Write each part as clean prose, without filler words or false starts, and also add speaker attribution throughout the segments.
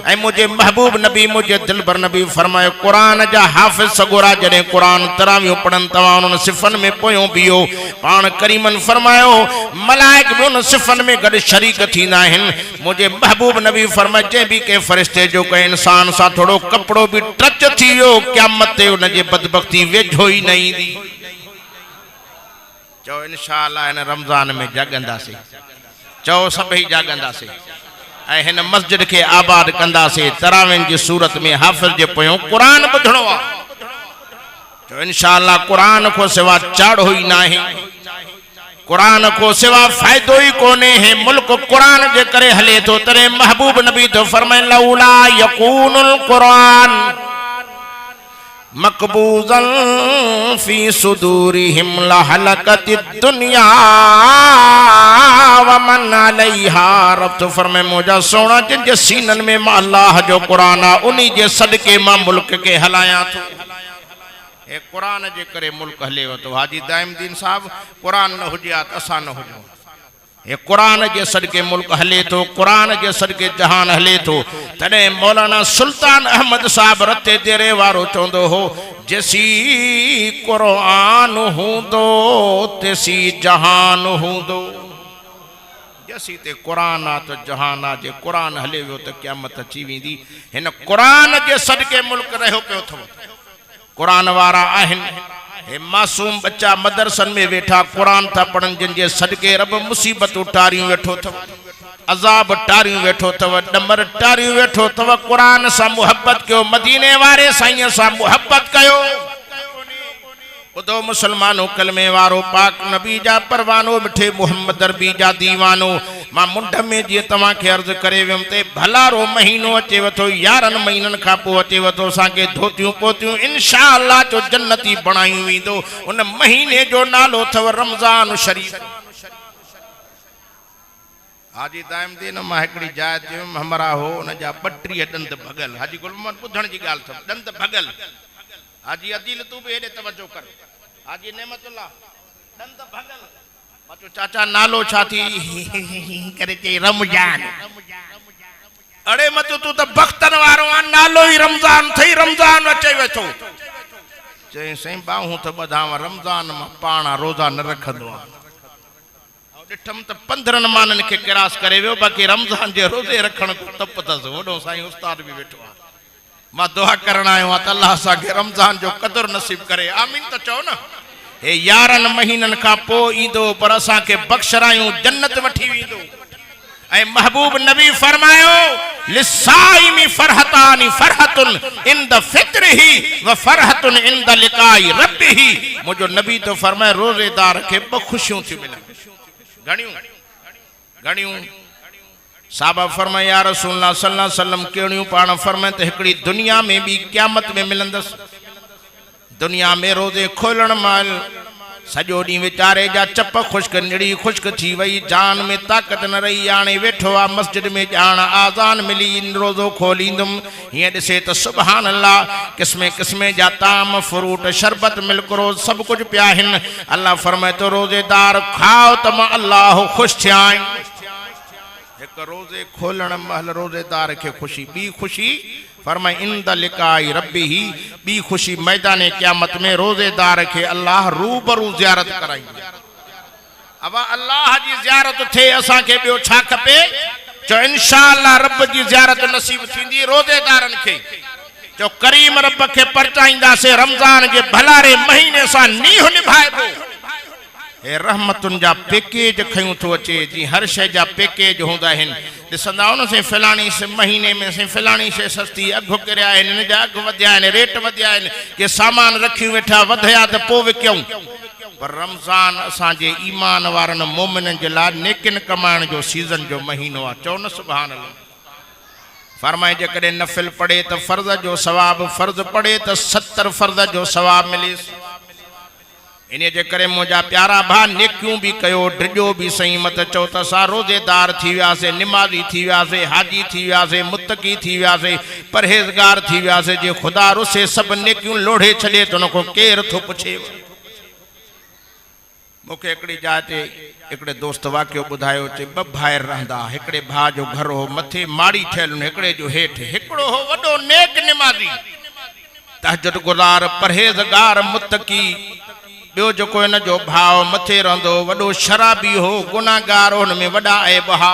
Speaker 1: ऐ मुझे महबूब नबी मुझे दिलबर नबी फरमायो कुरान जा हाफिज सगोरा जने कुरान तरावियो पढ़न तवा उन सिफन में पोयो बियो पान करीमन फरमायो मलाइक भी उन सिफन में गड शरीक थींदा आहिन मुझे महबूब नबी फरमाए जे भी के फरिश्ते जो के इंसान सा थोड़ो कपड़ो भी टच थियो क़यामत ते उन जे बदबख्ती वेझो ही नहीं दी चो इंशाअल्लाह इन रमजान में जागंदासी चो सभई जागंदासी ऐ हिन मस्जिद के आबाद कंदासी तरावीन जी सूरत में हाफिज जे पोयो कुरान बुधणो आ चो इंशाअल्लाह कुरान को सिवा चाड़ो ही नाही कुरान को सिवा फायदो ही कोने है मुल्क कुरान जे करे हले तो तरे महबूब नबी तो फरमाए लौला यकूनुल कुरान मकबूजन फी सुदूरिहिम लहलकतिद दुनिया व मन अलैहा रब तो फरमाए मुझा सोना जिन जे सीनन में मां अल्लाह जो कुरान आ उन्हीं जे सदके मां मुल्क के हलाया तो ए कुरान जे करे मुल्क हले तो हाजी दाइमदीन साहब कुरान न हुजिया त असा न हुजो ए कुरान जे सदके मुल्क हले तो कुरान जे सदके जहान हले तो तने मौलाना सुल्तान अहमद साहब रते तेरे वारो चोंदो हो जैसी कुरान हुंदो तेसी जहान हुंदो जैसी ते कुरान आ तो जहान आ जे कुरान हले वो तो क़यामत अची वेंदी हिन कुरान जे सदके मुल्क रहो पियो थो कुरान वारा आहिन हे मासूम बच्चा मदरसन में वेठा कुरान था पढ़न जिन जे सदके रब मुसीबत टारियूं वेठो थव अजाब टारियूं वेठो थव डमर टारियूं वेठो थव कुरान सा मोहब्बत कयो मदीने वारे साईं सा मोहब्बत कयो उदो मुसलमानो कलमे वारो पाक नबी जा परवानो मिठे मोहम्मद अरबी जा दीवानो मां मुंड में जी तवा के अर्ज करे वम ते भलारो महीनो अचे वतो 11 महीनन का पो अचे वतो सा के धोतियूं पोतियूं इंशाअल्लाह जो जन्नती बनाई विंदो उन महीने जो नालो थव रमजान शरीफ हाजी दाइमदीन मां एकड़ी जाय ते हमरा हो उन जा 32 दंत भगल हाजी गुल मोहम्मद बुधण जी गाल थव दंत भगल हाजी अदील तू भी हेडे तवज्जो कर हाजी नेमतुल्लाह दंत भगल मचो चाचा नालो छाती करे चे रमजान अरे मचो तू तो बख्तन वारो आ नालो ही रमजान थई रमजान अचे वेठो चे सही बाहू तो बधाव रमजान में पाणा रोजा न रखंदो डिठम तो 15 मानन के क्रास करे वियो बाकी रमजान जे रोजे रखण को तप तस वडो साईं उस्ताद भी वेठो आ मां दुआ करण आयो आ त अल्लाह सा के रमजान जो कदर नसीब करे आमीन तो चो ना हे 11 महीनन का पो ईंदो पर असा के बख्शरायूं जन्नत वठी वींदो ऐ महबूब नबी फरमायो लिसाइमी फरहतानी फरहतुन इंद फित्रही व फरहतुन इंद लिकाई रब्बिही मुजो नबी तो फरमाए रोजेदार के ब खुशियों थी मिलन घणियों साहबा फरमाए या रसूलुल्लाह सल्लल्लाहु अलैहि वसल्लम केणियों पाण फरमाए त हिकड़ी दुनिया में भी क़यामत में मिलंदस दुनिया में रोजे खोलण माल सजो डी विचारे जा चप खुश्क निड़ी खुश्क थी वही जान में ताकत न रही आने वेठो आ मस्जिद में जान आजान मिली रोजो खोलींदुम ये दिसे तो सुभान अल्लाह किस्मे किस्मे जा ताम फ्रूट शरबत मिल्क रोज सब कुछ पिया हिन अल्लाह फरमाए तो रोजेदार खाओ तम अल्लाह खुश थिया एक रोजे खोलण महल रोजेदार के खुशी बी खुशी फरमाए इंद लिकाई रब्बिही बी खुशी मैदान क़यामत में रोजेदार के अल्लाह रूबरू ज़ियारत कराई अब अल्लाह जी ज़ियारत थे असा के बियो छा खपे जो इंशाअल्लाह रब जी ज़ियारत नसीब थींदी रोजेदारन के जो करीम रब के परचाईंदा से रमजान के भलारे महीने सा नीह निभाइबो ए रहमतुन जा पैकेज खयूं तो अचे जी हर शय जा पैकेज होंदा हिन दिसंदा उन से फलानी से महीने में से फलानी से सस्ती अघ करया हिन इन जा अघ वध्या हिन रेट वध्या हिन के सामान रखी वेठा वधया त पो विक्यूं पर रमजान असा जे ईमान वारन मोमिनन जे ला नेकिन कमाइण जो सीजन जो महीनो आ चो न सुभान अल्लाह फरमाए जे कदे नफिल पढ़े तो फर्ज जो सवाब फर्ज पढ़े तो 70 फर्ज जो सवाब मिले इन्हें जे करे मुझा प्यारा भा नेकियूं भी कयो ड्रिजो भी सही मत चो त सा रोजेदार थी व्यासे निमाजी थी व्यासे हाजी थी व्यासे मुत्तकी थी व्यासे परहेजगार थी व्यासे जे खुदा रुसे सब नेकियूं लोढ़े छले तो नको केर थो पुछे मूंखे हिकिड़ी जाइ ते हिकिड़े दोस्त वाक़ियो ॿुधायो चई ॿ भाइर रहंदा हिकिड़े भाउ जो घर हो मथे माड़ी ठहियल हिकिड़े जो हेठि हिकिड़ो हो वॾो नेक निमाज़ी तहज्जुद गुज़ार परहेज़गार मुत्तकी ॿियो जेको हिन जो भाउ मथे रहंदो वॾो शराबी हो गुनाहगार हो हुन में वॾा ऐब हा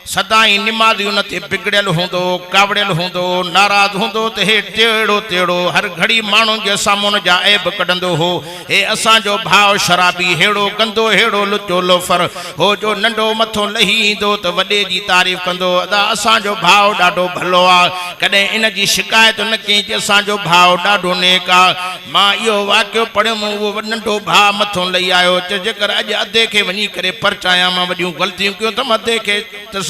Speaker 1: सदाई निमाज़ी उन ते बिगड़ियल हूंदो कावड़ियल हूंदो नाराज़ हूंदो त हे टेड़ो टेड़ो हर घड़ी माण्हुनि जे साम्हूं जा ऐब कढंदो हो हे असांजो भाउ शराबी हेड़ो गंदो हेड़ो लुचो लोफर हो जो नंढो मथो लही ईंदो त वॾे जी तारीफ़ कंदो अदा असांजो भाउ ॾाढो भलो आहे कॾहिं इन जी शिकायत न कई कि असांजो भाउ ॾाढो नेक आहे मां इहो वाक़ियो पढ़ियुमि उहो नंढो भाउ मथो लही आयो त जेकर अॼु अधे खे वञी करे परचायां मां वॾियूं ग़लतियूं कयूं त अधे खे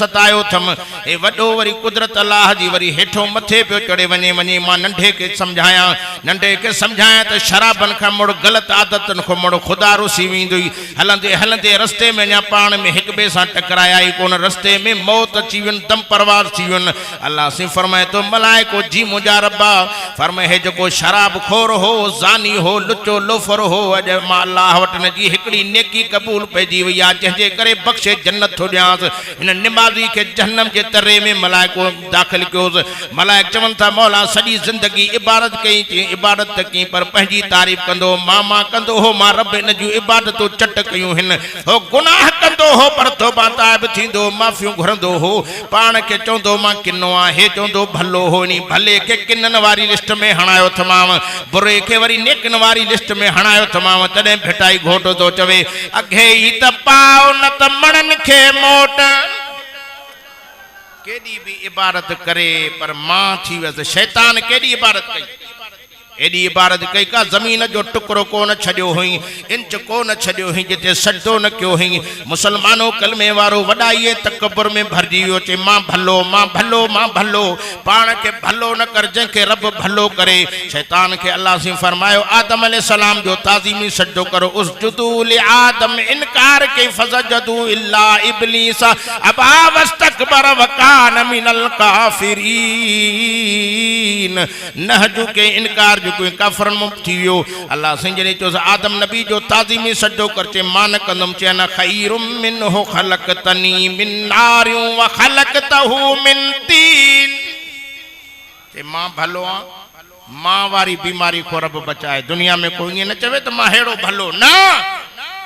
Speaker 1: सतायो थम ए वॾो वरी कुदरत अल्लाह जी वरी हेठो मथे पियो चढ़े वञे वञे मां नंढे खे सम्झायां त शराबनि खां मुड़ ग़लति आदतनि खां मुड़ ख़ुदा रुसी वेंदी हलंदे हलंदे रस्ते में अञा पाण में हिक ॿिए सां टकराया ई कोन रस्ते में मौत अची वयुनि दम परवार थी वयुनि अल्लाह से फरमाए तो मलाइको जी मुंहिंजा रब्बा फरमाए हे जेको शराब खोर हो ज़ानी हो लुचो लोफर हो अॼु मां अल्लाह वटि हिन जी हिकिड़ी नेकी क़बूल पइजी वई आहे जंहिंजे करे बख़्शे जन्नत थो ॾियांसि हिन निमाज़ी के जहन्नम के तरे में मलाइको दाखिल कयोसि मलाइक चवनि था मौला सॼी ज़िंदगी इबादत कई थी इबादत कई पर पंहिंजी तारीफ़ कंदो मां कंदो हो मां रब इन जूं इबादतूं चट कयूं हिन हो गुनाह कंदो हो पर तौबा ताइब थींदो माफ़ियूं घुरंदो हो पाण खे चवंदो मां किनो आहे हे चवंदो भलो हो नी भले खे किननि वारी लिस्ट में हणायो थमांव बुरे खे वरी नेकनि वारी लिस्ट में हणायो थमांव तॾहिं भिटाई घोट थो चवे अघे ई त पाओ न त मणनि खे मोट केडी भी इबादत करे पर मां थी वस शैतान केडी इबादत कई एडी इबादत कई का जमीन जो टुकड़ो कोन छड़ियो हुई इंच कोन छड़ियो हुई जिते सजदो न कयो हुई मुसलमानों कलमे वारो वडाई तकबर में भरजी वियो चे मां भलो मां भलो मां भलो पाण के भलो न कर जंहिंखे रब भलो करे शैतान के अल्लाह से फरमायो आदम अलैहिस्सलाम जो ताज़ीमी सजदो करो उसजुदू लि आदम इनकार के फसजदू इल्ला इब्लीस अबा वस्तकबर वकान मिनल काफिरीन नहजु के इनकार कोई काफरन मुक्त थी वियो अल्लाह सिंजने चो आदम नबी जो ताज़ीमी सजदो करचे मान कंदम चे न खैरुम मिनहु खलकतनी मिन नारियु व खलकतहु मिन तीन चे मां भलो आ मां वारी बीमारी को रब बचाए दुनिया में कोई न चवे तो मां हेड़ो भलो ना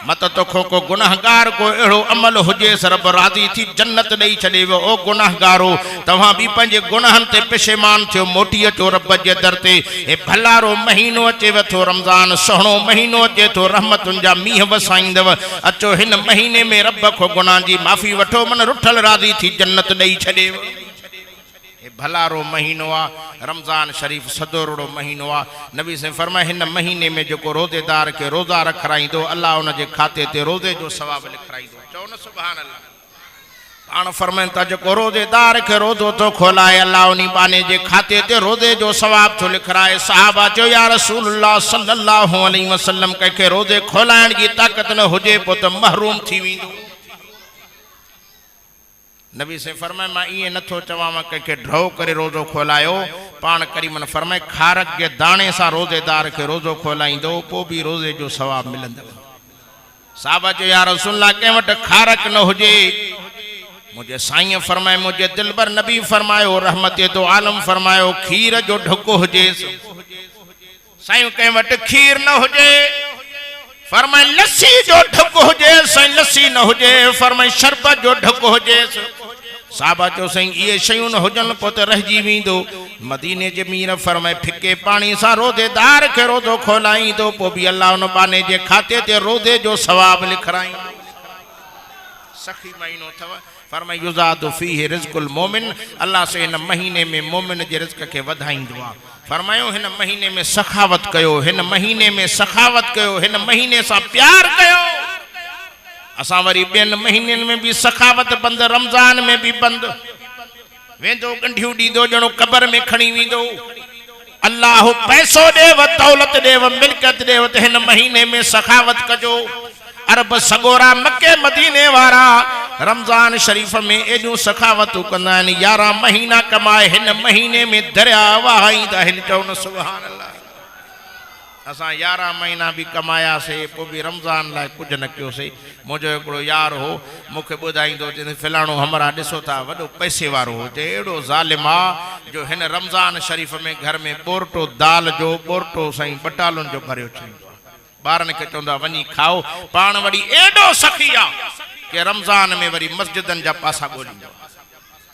Speaker 1: मत तोखो को गुनाहगार को एड़ो अमल हुजे रब राजी थी जन्नत दई छडे वो ओ गुनाहगारो तवा भी पंजे गुनाहन ते पेशेमान थियो मोटी अचो रब जे दर ते ए भलारो महीनो अचे वथो रमजान सोहणो महीनो अचे तो रहमतुन जा मीह वसाईंदव अचो हिन महीने में रब को गुनाह जी माफी वठो मन रुठल राजी थी जन्नत दई छडे भलारो महीनो आ रमजान शरीफ सदोरड़ो महीनो आ नबी से फरमाए हिन महीने में जो रोजेदार के रोजा रखराइंदो अल्लाह उन जे खाते ते रोजे जो सवाब लिखराइंदो चओ न सुभान अल्लाह पाण फरमाइन था जो रोजेदार के रोजो तो खोलाए अल्लाह उनी बाने जे खाते ते रोजे जो सवाब तो लिखराए सहाबा जो या रसूलुल्लाह सल्लल्लाहु अलैहि वसल्लम के रोजे खोलाइण जी ताकत न हुजे पो त महरूम थी विंदो नबी से फरमाए मां ये नथो चवा मां के ड्रो करे रोजो खोलायो पान करीमन फरमाए खारक के दाने सा रोजेदार के रोजो खोलाइंदो पो भी रोजे जो सवाब मिलंदो साहबा जो या रसूलुल्लाह के वट खारक न हुजे मुझे साईं फरमाए मुझे दिलबर नबी फरमायो रहमत तो आलम फरमायो खीर जो ढको हुजे साईं के वट खीर न हुजे फरमाए लस्सी जो ढको हुजे साईं लस्सी न हुजे फरमाए शरबत जो ढको हुजे साहबा चो साईं ये शयूं न हुजन पो त रहजी विंदो मदीने जे मीर फरमाए फिके पानी सा रोजेदार के रोजो खोलाईंदो पो भी अल्लाह उन बाने जे खाते ते रोजे जो सवाब लिखराईंदो सखी महीनो थव फरमाए युजादु फीहि रिज़्कुल मोमिन अल्लाह से इन महीने में मोमिन जे रिज़्क के वधाईंदो आ फरमायो हिन महीने में सखावत कयो हिन महीने में सखावत कयो हिन महीने सा प्यार कयो असा वरी बेन महीनन में भी सखावत बंद रमजान में भी बंद वेंदो गंढियूं दीदो जणो कब्र में खणी विंदो अल्लाह पैसो देव दौलत देव मिल्कियत देव त हिन महीने में सखावत कजो अरब सगोरा मक्के मदीने वारा रमजान शरीफ में एॾियूं सखावतूं कंदा आहिनि 11 महीना कमाए हिन महीने में दरिया वहाईंदा आहिनि चओ न सुभान अल्लाह असां 11 महीना भी कमायासीं पोइ भी रमज़ान लाइ कुझु न कयोसीं। मुंहिंजो हिकिड़ो यार हो मूंखे ॿुधाईंदो चवंदो फलाणो हमरा ॾिसो था वॾो पैसे वारो हुजे अहिड़ो ज़ालिम आहे जो हिन रमज़ान शरीफ़ में घर में बोरटो दाल जो बोरटो साईं बटालुनि जो भरियो छॾींदो आहे। ॿारनि खे चवंदो आहे वञी खाओ, पाण वरी एॾो सखी आहे कि रमज़ान में वरी मस्जिदनि जा पासा ॻोल्हींदो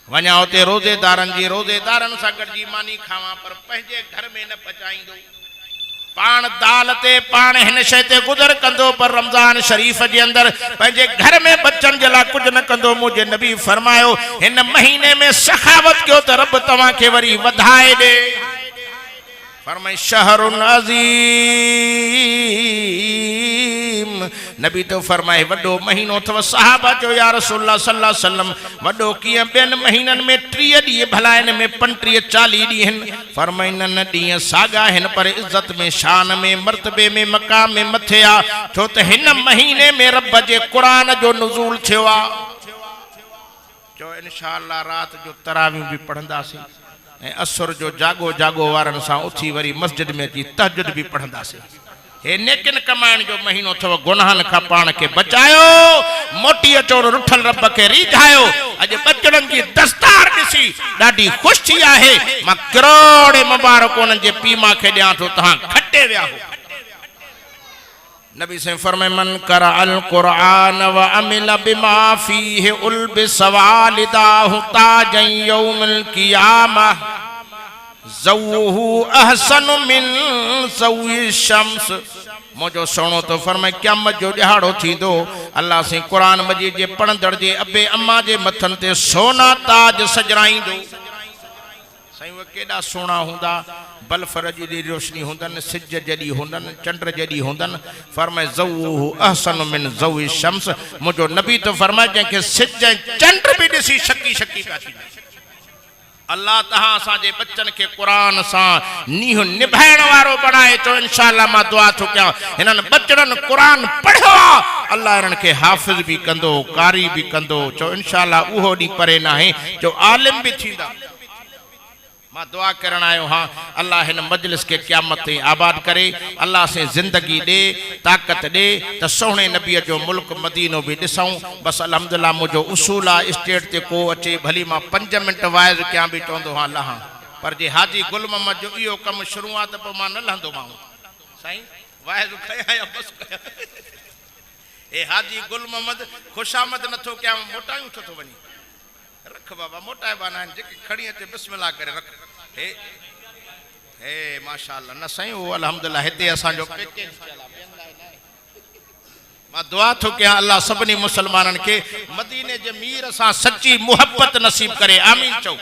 Speaker 1: वञा उते रोज़ेदारनि सां गॾिजी मानी खावां पर पंहिंजे घर में न पचाईंदो। पाण दाल ते पाण हिन शइ ते गुज़र कंदो पर रमज़ान शरीफ़ जे अंदर पंहिंजे घर में बच्चन जे लाइ कुझु न कंदो। मुंहिंजे नबी फरमायो हिन महीने में सखावत कयो त रब तव्हांखे वरी वधाए ॾे। फरमाए शहरुन अज़ीम। नबी तो फरमाए वॾो महीनो अथव। सहाबा चयो या रसूलल्लाह सल्लल्लाहु अलैहि वसल्लम वॾो कीअं? ॿियनि महीननि में 30 ॾींहं भला आहिनि में 35-40 ॾींहं आहिनि। फरमाए न ॾींहं साॻा आहिनि पर इज़त में शान में मर्तबे में मक़ाम में मथे आहे छो त हिन महीने में रब जे क़ुरान जो नुज़ूल थियो आहे। चो इंशाअल्लाह रात जो तरावी भी पढ़ंदासीं ऐं असर जो जागो वारनि सां उथी वरी मस्जिद में अची तहजुद भी पढ़ंदासीं। हे नेकिन कमाइण जो महीनो अथव। गुनाहनि खां पाण खे बचायो, मोटी अचो रुठल रब खे रीझायो। अॼु बचड़नि जी दस्तार ॾिसी ॾाढी ख़ुशि थी आहे। मां करोड़े मुबारक उन्हनि जे पीउ मां खे ॾियां थो तव्हां खटे विया हो। नबी से फरमाए मन कर अल कुरान व अमिल बिमा फीहि उल्बिस वालिदाहु ताजन यौमिल क़ियामह ज़ौहु अहसन मिन ज़ौइ शम्स। मुझो सोनो तो फरमाए क़यामत जो ॾिहाड़ो थींदो अल्लाह से कुरान मजीद जे पढ़ंदड़ जे अबे अम्मा जे मथन ते सोना ताज सजराईंदो। साईं वो केॾा सोना हूंदा, बल्फ जी रोशनी हुंदन, सिज जॾी हुंदन, चंड जॾी हुंदन। फरमाए ज़ौहु अहसन मिन ज़ौइ शम्स। मुझो नबी तो फरमाए जंहिंखे सिज चंड भी ॾिसी शकी पिया थी। अल्लाह तहां असांजे बच्चन के कुरान सां नीह निभाइण वारो बणाए। चो इंशाअल्लाह मां दुआ थो कयां हिननि बच्चड़नि कुरान पढ़ियो आहे अल्लाह हिननि खे हाफ़िज़ भी कंदो, कारी भी कंदो। चो इंशाअल्लाह उहो ॾींहुं परे न आहे जो आलिम भी थींदा। मां दुआ करण आयो हाँ अल्लाह हिन मजलिस के क़यामत ते आबाद करे। अल्लाह से ज़िंदगी दे, ताकत दे त सोहणे नबीअ जो मुल्क मदीनो भी ॾिसूं। बस अल्हम्दुलिल्लाह मुझो उसूल आहे स्टेट ते को अचे भली मां 5 मिंट वाइज़ कयां भी चवंदो हाँ लहां पर जे हाजी गुल मोहम्मद जो इहो कमु शुरू आहे त पोइ मां न लहंदो मां साईं वाइज़ कयां या बस कयां। ए हाजी गुल मोहम्मद खुशामद नथो कयां मोटायूं छो थो वञी। रख बाबा मोटाए बाना जेके खड़ी अचे बिस्मिल्लाह करे रख। हे हे माशाअल्लाह न साईं वो अल्हम्दुलिल्लाह हिते असांजो पैकेज मां दुआ थो कयां अल्लाह सभिनी मुसलमाननि खे मदीने जे मीर सां सच्ची मुहब्बत नसीब करे। आमीन चओ।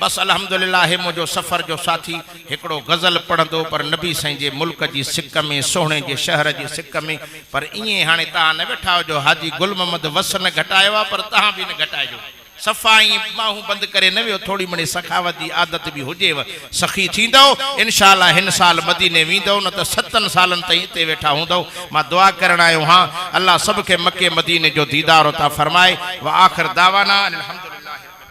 Speaker 1: बस अल्हम्दुलिल्लाह हे मुझो सफ़र जो साथी हिकिड़ो गज़ल पढ़ंदो पर नबी साईं जे मुल्क जी सिक में, सोहणे जे शहर जी सिक में। पर ईअं हाणे तव्हां न वेठा हुजो हाजी गुल मोहम्मद वस न घटायो आहे पर तव्हां बि न घटाइजो। सफ़ाई बाहूं बंद करे न वियो, थोड़ी मणी सखावत की आदत भी हुजेव, सखी थींदो इंशाअल्लाह। हिन साल मदीने वेंदो न तो 7 सालन ताईं हिते वेठा हूंदो। मां दुआ करण आयो हाँ अल्लाह सब के मक्के मदीने जो दीदार अता फरमाए। व आखिर दावाना अल्हम्दुलिल्लाह।